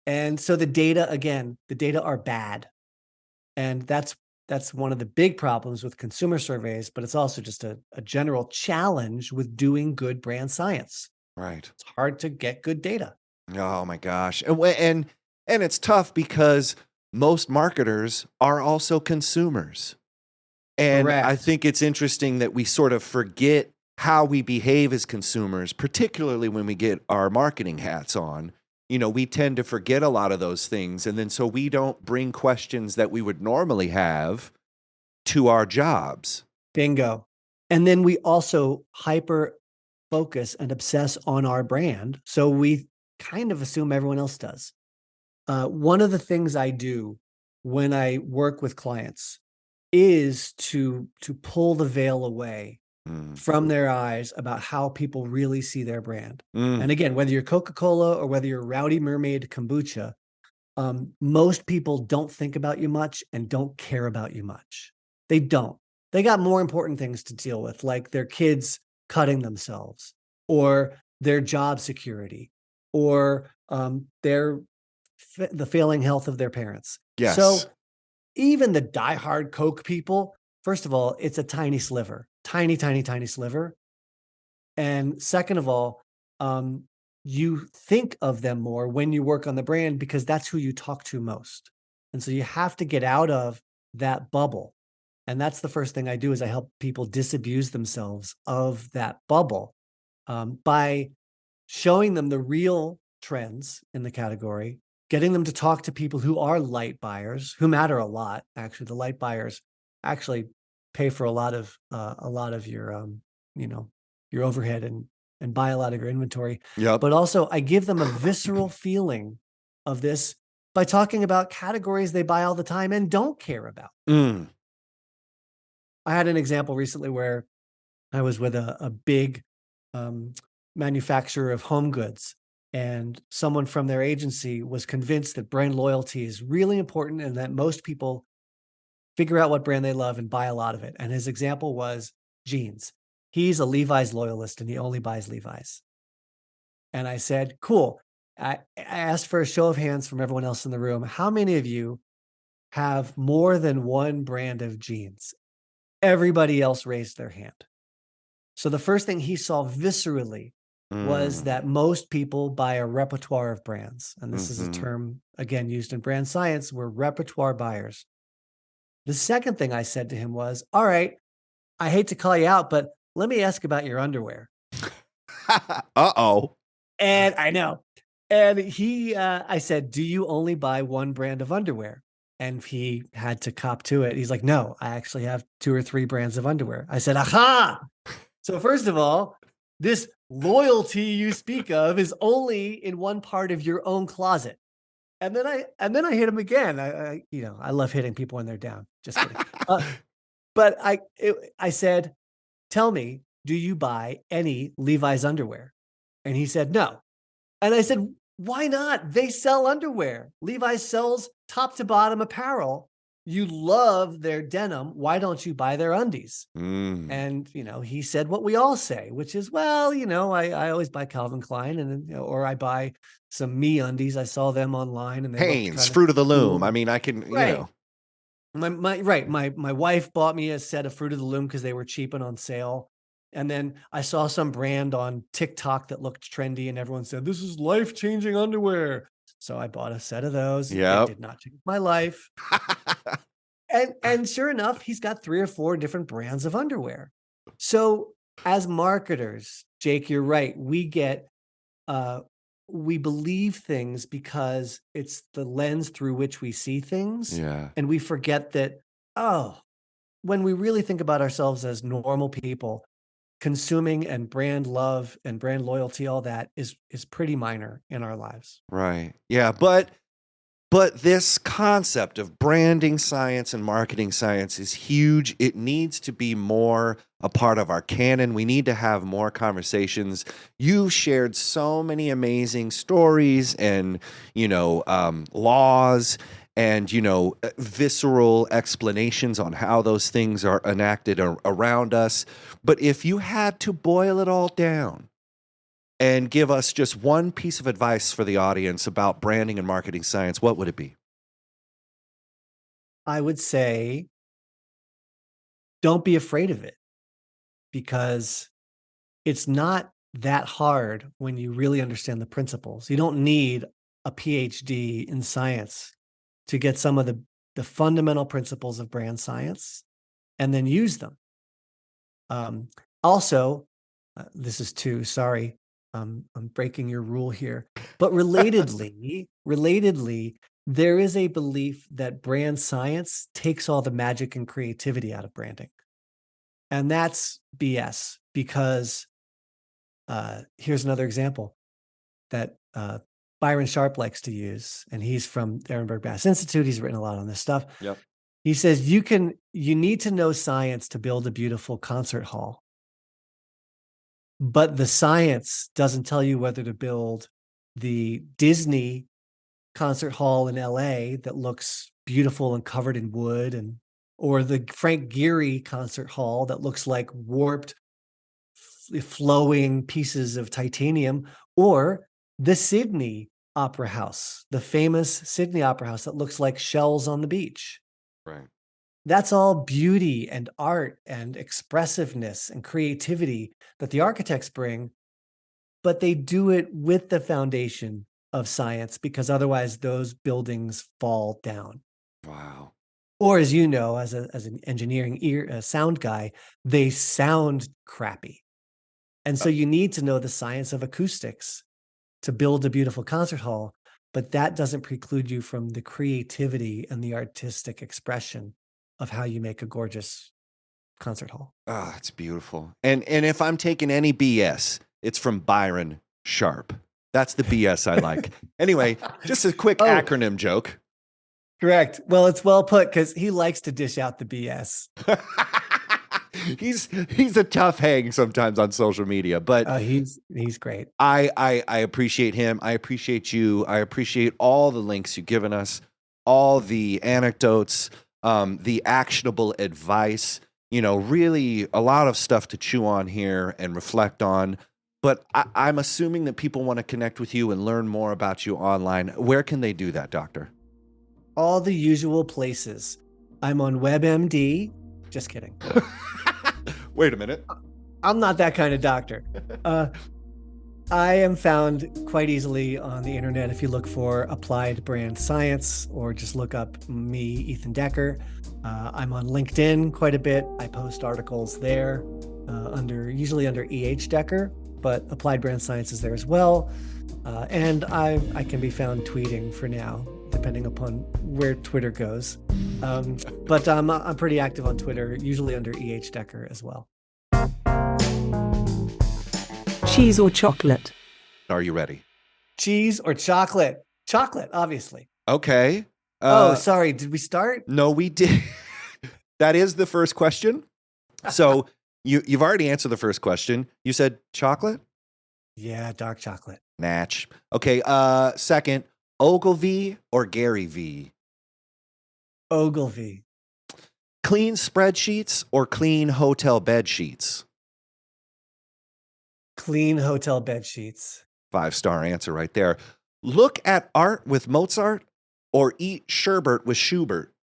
Speaker 1: And so the data, again, the data are bad. And that's one of the big problems with consumer surveys, but it's also just a general challenge with doing good brand science.
Speaker 2: Right.
Speaker 1: It's hard to get good data.
Speaker 2: Oh my gosh. And it's tough because most marketers are also consumers. And I
Speaker 1: Correct.
Speaker 2: think it's interesting that we sort of forget how we behave as consumers, particularly when we get our marketing hats on. We tend to forget a lot of those things. And then so we don't bring questions that we would normally have to our jobs.
Speaker 1: Bingo. And then we also hyper focus and obsess on our brand. So we kind of assume everyone else does. One of the things I do when I work with clients is to pull the veil away
Speaker 2: Mm.
Speaker 1: from their eyes about how people really see their brand.
Speaker 2: Mm.
Speaker 1: And again, whether you're Coca-Cola or whether you're Rowdy Mermaid Kombucha, most people don't think about you much and don't care about you much. They don't. They got more important things to deal with, like their kids cutting themselves, or their job security, or the failing health of their parents.
Speaker 2: Yes.
Speaker 1: So even the diehard Coke people, first of all, it's a tiny sliver, tiny, tiny, tiny sliver. And second of all, um, you think of them more when you work on the brand because that's who you talk to most. And so you have to get out of that bubble. And that's the first thing I do is I help people disabuse themselves of that bubble by showing them the real trends in the category, getting them to talk to people who are light buyers, who matter a lot. Actually, the light buyers actually pay for a lot of your you know your overhead and buy a lot of your inventory.
Speaker 2: Yep.
Speaker 1: But also, I give them a visceral feeling of this by talking about categories they buy all the time and don't care about.
Speaker 2: Mm.
Speaker 1: I had an example recently where I was with a big um, manufacturer of home goods, and someone from their agency was convinced that brand loyalty is really important and that most people figure out what brand they love and buy a lot of it. And his example was jeans. He's a Levi's loyalist and he only buys Levi's. And I said, cool. I asked for a show of hands from everyone else in the room. How many of you have more than one brand of jeans? Everybody else raised their hand. So the first thing he saw viscerally was
Speaker 2: Mm.
Speaker 1: that most people buy a repertoire of brands. And this is a
Speaker 2: Mhm.
Speaker 1: term, again, used in brand science. We're repertoire buyers. The second thing I said to him was, all right, I hate to call you out, but let me ask about your underwear.
Speaker 2: Uh-oh.
Speaker 1: And I know. And I said, do you only buy one brand of underwear? And he had to cop to it. He's like, no, I actually have 2 or 3 brands of underwear. I said, aha. So first of all, this loyalty you speak of is only in one part of your own closet. And then I hit him again. I love hitting people when they're down. Just kidding. But I said, "Tell me, do you buy any Levi's underwear?" And he said, "No." And I said, "Why not? They sell underwear. Levi's sells top to bottom apparel. You love their denim. Why don't you buy their undies?"
Speaker 2: Mm.
Speaker 1: And, he said what we all say, which is, well, I always buy Calvin Klein and then, or I buy some Me undies. I saw them online and they looked
Speaker 2: Hanes,
Speaker 1: kind of
Speaker 2: Fruit of the Loom. I
Speaker 1: cool.
Speaker 2: mean, I can,
Speaker 1: Right. My wife bought me a set of Fruit of the Loom because they were cheap and on sale. And then I saw some brand on TikTok that looked trendy and everyone said, this is life-changing underwear. So I bought a set of those. It
Speaker 2: Yep.
Speaker 1: did not change my life. And sure enough, he's got 3 or 4 different brands of underwear. So as marketers, Jake, you're right. Uh, we believe things because it's the lens through which we see things.
Speaker 2: Yeah.
Speaker 1: And we forget that, oh, when we really think about ourselves as normal people, consuming and brand love and brand loyalty, all that is pretty minor in our lives.
Speaker 2: Right. Yeah, but this concept of branding science and marketing science is huge. It needs to be more a part of our canon. We need to have more conversations. You've shared so many amazing stories and, laws and, visceral explanations on how those things are enacted around us. But if you had to boil it all down, and give us just one piece of advice for the audience about branding and marketing science, what would it be?
Speaker 1: I would say, don't be afraid of it because it's not that hard when you really understand the principles. You don't need a PhD in science to get some of the fundamental principles of brand science. and then use them. Also, this is two, sorry, I'm breaking your rule here, but relatedly, there is a belief that brand science takes all the magic and creativity out of branding. And that's BS because here's another example that Byron Sharp likes to use, and he's from Ehrenberg Bass Institute. He's written a lot on this stuff.
Speaker 2: Yep.
Speaker 1: He says you need to know science to build a beautiful concert hall, but the science doesn't tell you whether to build the Disney concert hall in LA that looks beautiful and covered in wood, or the Frank Gehry concert hall that looks like warped, flowing pieces of titanium, or the Sydney Opera House, the famous Sydney Opera House that looks like shells on the beach.
Speaker 2: Right.
Speaker 1: That's all beauty and art and expressiveness and creativity that the architects bring, but they do it with the foundation of science because otherwise those buildings fall down.
Speaker 2: Wow.
Speaker 1: Or as you know, as an engineering sound guy, they sound crappy. And so you need to know the science of acoustics to build a beautiful concert hall, but that doesn't preclude you from the creativity and the artistic expression of how you make a gorgeous concert hall.
Speaker 2: Oh, it's beautiful. And if I'm taking any BS, it's from Byron Sharp. That's the BS I like. Anyway, just a quick acronym joke.
Speaker 1: Correct. Well, it's well put because he likes to dish out the BS.
Speaker 2: He's a tough hang sometimes on social media, but
Speaker 1: he's great.
Speaker 2: I appreciate him. I appreciate you. I appreciate all the links you've given us, all the anecdotes, the actionable advice. You know, really a lot of stuff to chew on here and reflect on. But I'm assuming that people want to connect with you and learn more about you online. Where can they do that, Doctor?
Speaker 1: All the usual places. I'm on WebMD. Just kidding.
Speaker 2: Wait a minute.
Speaker 1: I'm not that kind of doctor. I am found quite easily on the internet if you look for applied brand science or just look up me, Ethan Decker. I'm on LinkedIn quite a bit. I post articles there usually under EH Decker, but applied brand science is there as well. And I can be found tweeting for now, depending upon where Twitter goes. But I'm pretty active on Twitter, usually under EH Decker as well.
Speaker 3: Cheese or chocolate?
Speaker 2: Are you ready?
Speaker 1: Cheese or chocolate? Chocolate, obviously.
Speaker 2: Okay.
Speaker 1: Sorry. Did we start?
Speaker 2: No, we did. That is the first question. So you've already answered the first question. You said chocolate?
Speaker 1: Yeah, dark chocolate.
Speaker 2: Natch. Okay. Second, Ogilvy or Gary V?
Speaker 1: Ogilvy.
Speaker 2: Clean spreadsheets or clean hotel bed sheets?
Speaker 1: Clean hotel bed sheets.
Speaker 2: 5-star answer right there. Look at art with Mozart or eat sherbet with Schubert?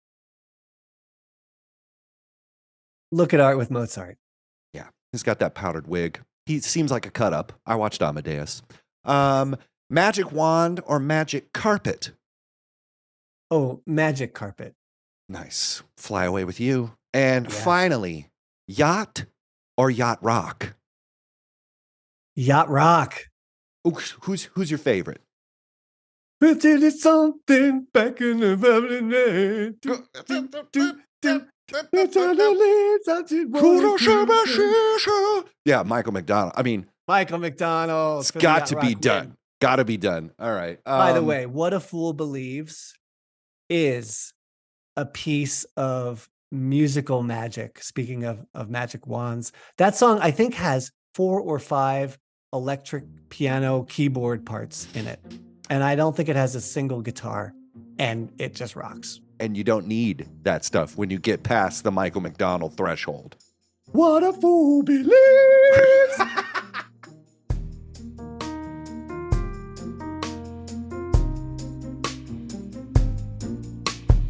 Speaker 1: Look at art with Mozart.
Speaker 2: Yeah, he's got that powdered wig. He seems like a cut up. I watched Amadeus. Magic wand or magic carpet?
Speaker 1: Oh, magic carpet.
Speaker 2: Nice. Fly away with you. And finally, yacht or yacht rock?
Speaker 1: Yacht rock.
Speaker 2: Ooh, who's your favorite?
Speaker 1: It's something back in the
Speaker 2: Yeah, Michael McDonald. I mean,
Speaker 1: Michael McDonald.
Speaker 2: It's got to be done. Got to be done. All right.
Speaker 1: By the way, What a Fool Believes is a piece of musical magic. Speaking of magic wands, that song I think has 4 or 5 electric piano keyboard parts in it. And I don't think it has a single guitar, and it just rocks.
Speaker 2: And you don't need that stuff when you get past the Michael McDonald threshold.
Speaker 1: What a fool believes.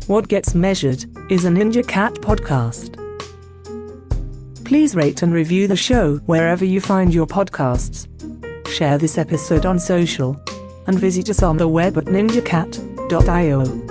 Speaker 3: What Gets Measured is a NinjaCat podcast. Please rate and review the show wherever you find your podcasts. Share this episode on social and visit us on the web at ninjacat.io.